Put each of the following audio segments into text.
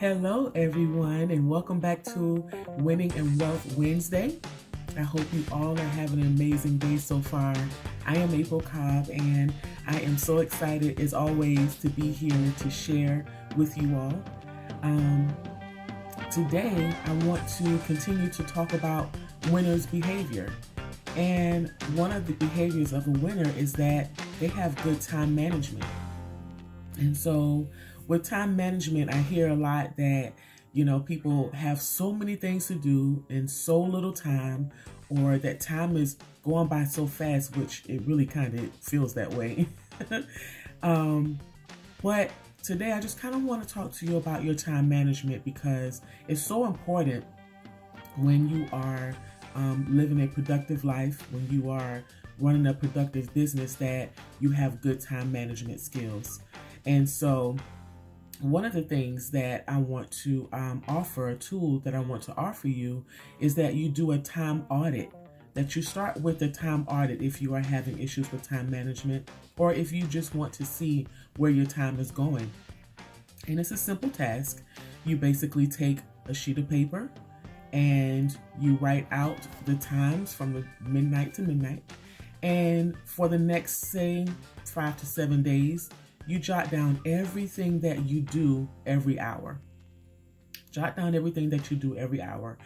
Hello, everyone, and welcome back to Winning and Wealth Wednesday. I hope you all are having an amazing day so far. I am April Cobb, and I am so excited, as always, to be here to share with you all. Um, Today, I want to continue to talk about winners' behavior. And one of the behaviors of a winner is that they have good time management. And so with time management, I hear a lot that, people have so many things to do in so little time, or that time is going by so fast, which it really kind of feels that way. um, but today I just kind of want to talk to you about your time management because it's so important when you are living a productive life, when you are running a productive business, that you have good time management skills. And so one of the things that I want to offer, a tool that I want to offer you, is that you do a time audit. That you start with a time audit if you are having issues with time management, or if you just want to see where your time is going. And it's a simple task. You basically take a sheet of paper and you write out the times from the midnight to midnight. And for the next, say, 5 to 7 days, you jot down everything that you do every hour. Jot down everything that you do every hour.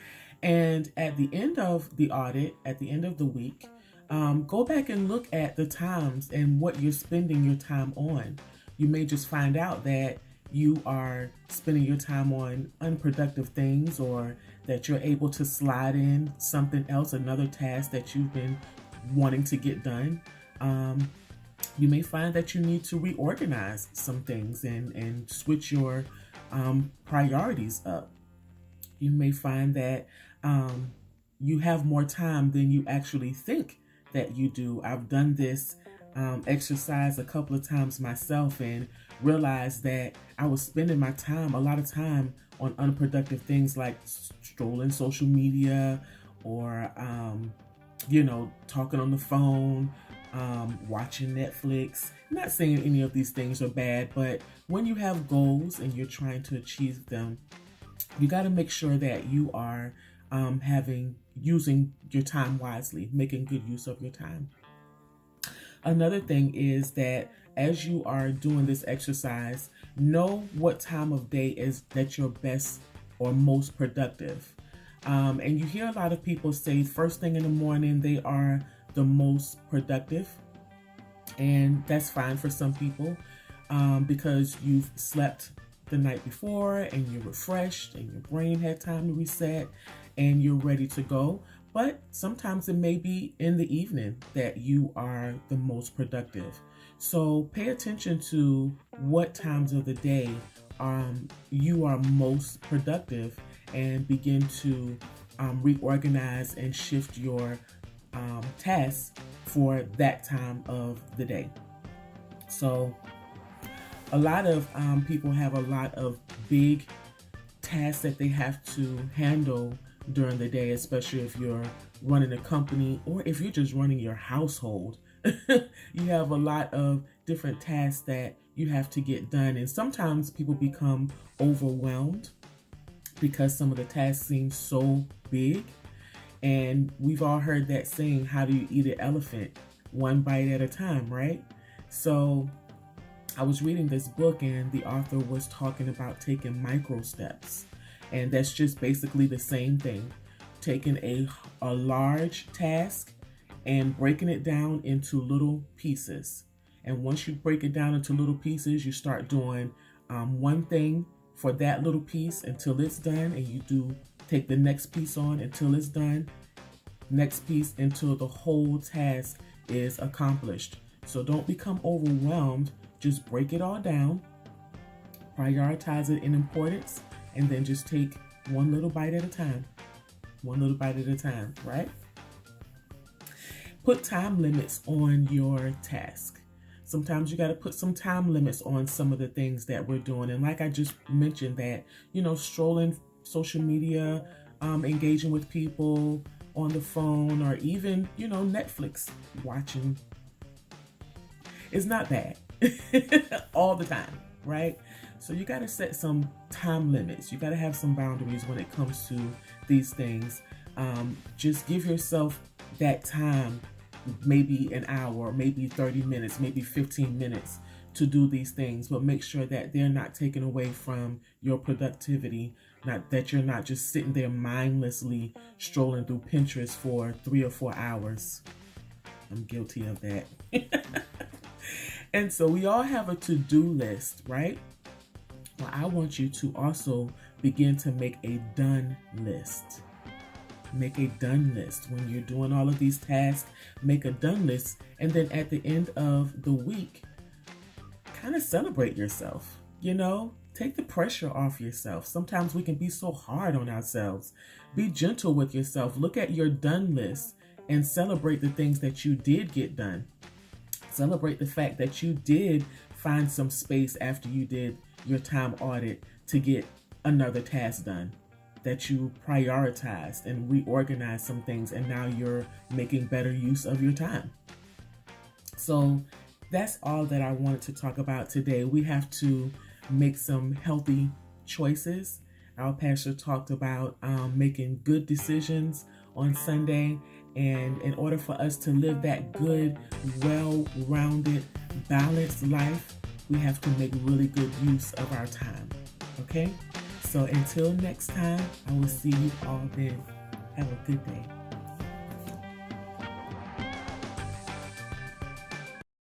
And at the end of the audit, at the end of the week, go back and look at the times and what you're spending your time on. You may just find out that you are spending your time on unproductive things, or that you're able to slide in something else, another task that you've been wanting to get done. You may find that you need to reorganize some things and switch your priorities up. You may find that you have more time than you actually think that you do. I've done this exercise a couple of times myself and realized that I was spending my time, a lot of time, on unproductive things like strolling social media, or talking on the phone, watching Netflix. I'm not saying any of these things are bad, but when you have goals and you're trying to achieve them, you got to make sure that you are using your time wisely, making good use of your time. Another thing is that as you are doing this exercise, know what time of day is that you're best or most productive. And you hear a lot of people say first thing in the morning they are the most productive. And that's fine for some people because you've slept the night before and you're refreshed and your brain had time to reset and you're ready to go. But sometimes it may be in the evening that you are the most productive. So pay attention to what times of the day you are most productive, and begin to reorganize and shift your tasks for that time of the day. So a lot of people have a lot of big tasks that they have to handle during the day, especially if you're running a company or if you're just running your household. You have a lot of different tasks that you have to get done, and sometimes people become overwhelmed because some of the tasks seem so big. And we've all heard that saying, how do you eat an elephant? One bite at a time, right? So I was reading this book and the author was talking about taking micro steps. And that's just basically the same thing. Taking a large task and breaking it down into little pieces. And once you break it down into little pieces, you start doing one thing for that little piece until it's done, and you take the next piece on until it's done, next piece until the whole task is accomplished. So don't become overwhelmed. Just break it all down, prioritize it in importance, and then just take one little bite at a time. One little bite at a time, right? Put time limits on your task. Sometimes you got to put some time limits on some of the things that we're doing. And like I just mentioned, that, strolling social media, engaging with people on the phone, or even, Netflix watching is not bad all the time, right? So you got to set some time limits. You got to have some boundaries when it comes to these things. Just give yourself that time, maybe an hour, maybe 30 minutes, maybe 15 minutes to do these things, but make sure that they're not taken away from your productivity, not that you're not just sitting there mindlessly strolling through Pinterest for 3 or 4 hours. I'm guilty of that. And so we all have a to-do list, right? Well, I want you to also begin to make a done list. Make a done list. When you're doing all of these tasks, make a done list. And then at the end of the week, kind of celebrate yourself. Take the pressure off yourself. Sometimes we can be so hard on ourselves. Be gentle with yourself. Look at your done list and celebrate the things that you did get done. Celebrate the fact that you did find some space after you did your time audit to get another task done, that you prioritized and reorganized some things, and now you're making better use of your time. So that's all that I wanted to talk about today. We have to make some healthy choices. Our pastor talked about making good decisions on Sunday. And in order for us to live that good, well-rounded, balanced life, we have to make really good use of our time. Okay? So until next time, I will see you all then. Have a good day.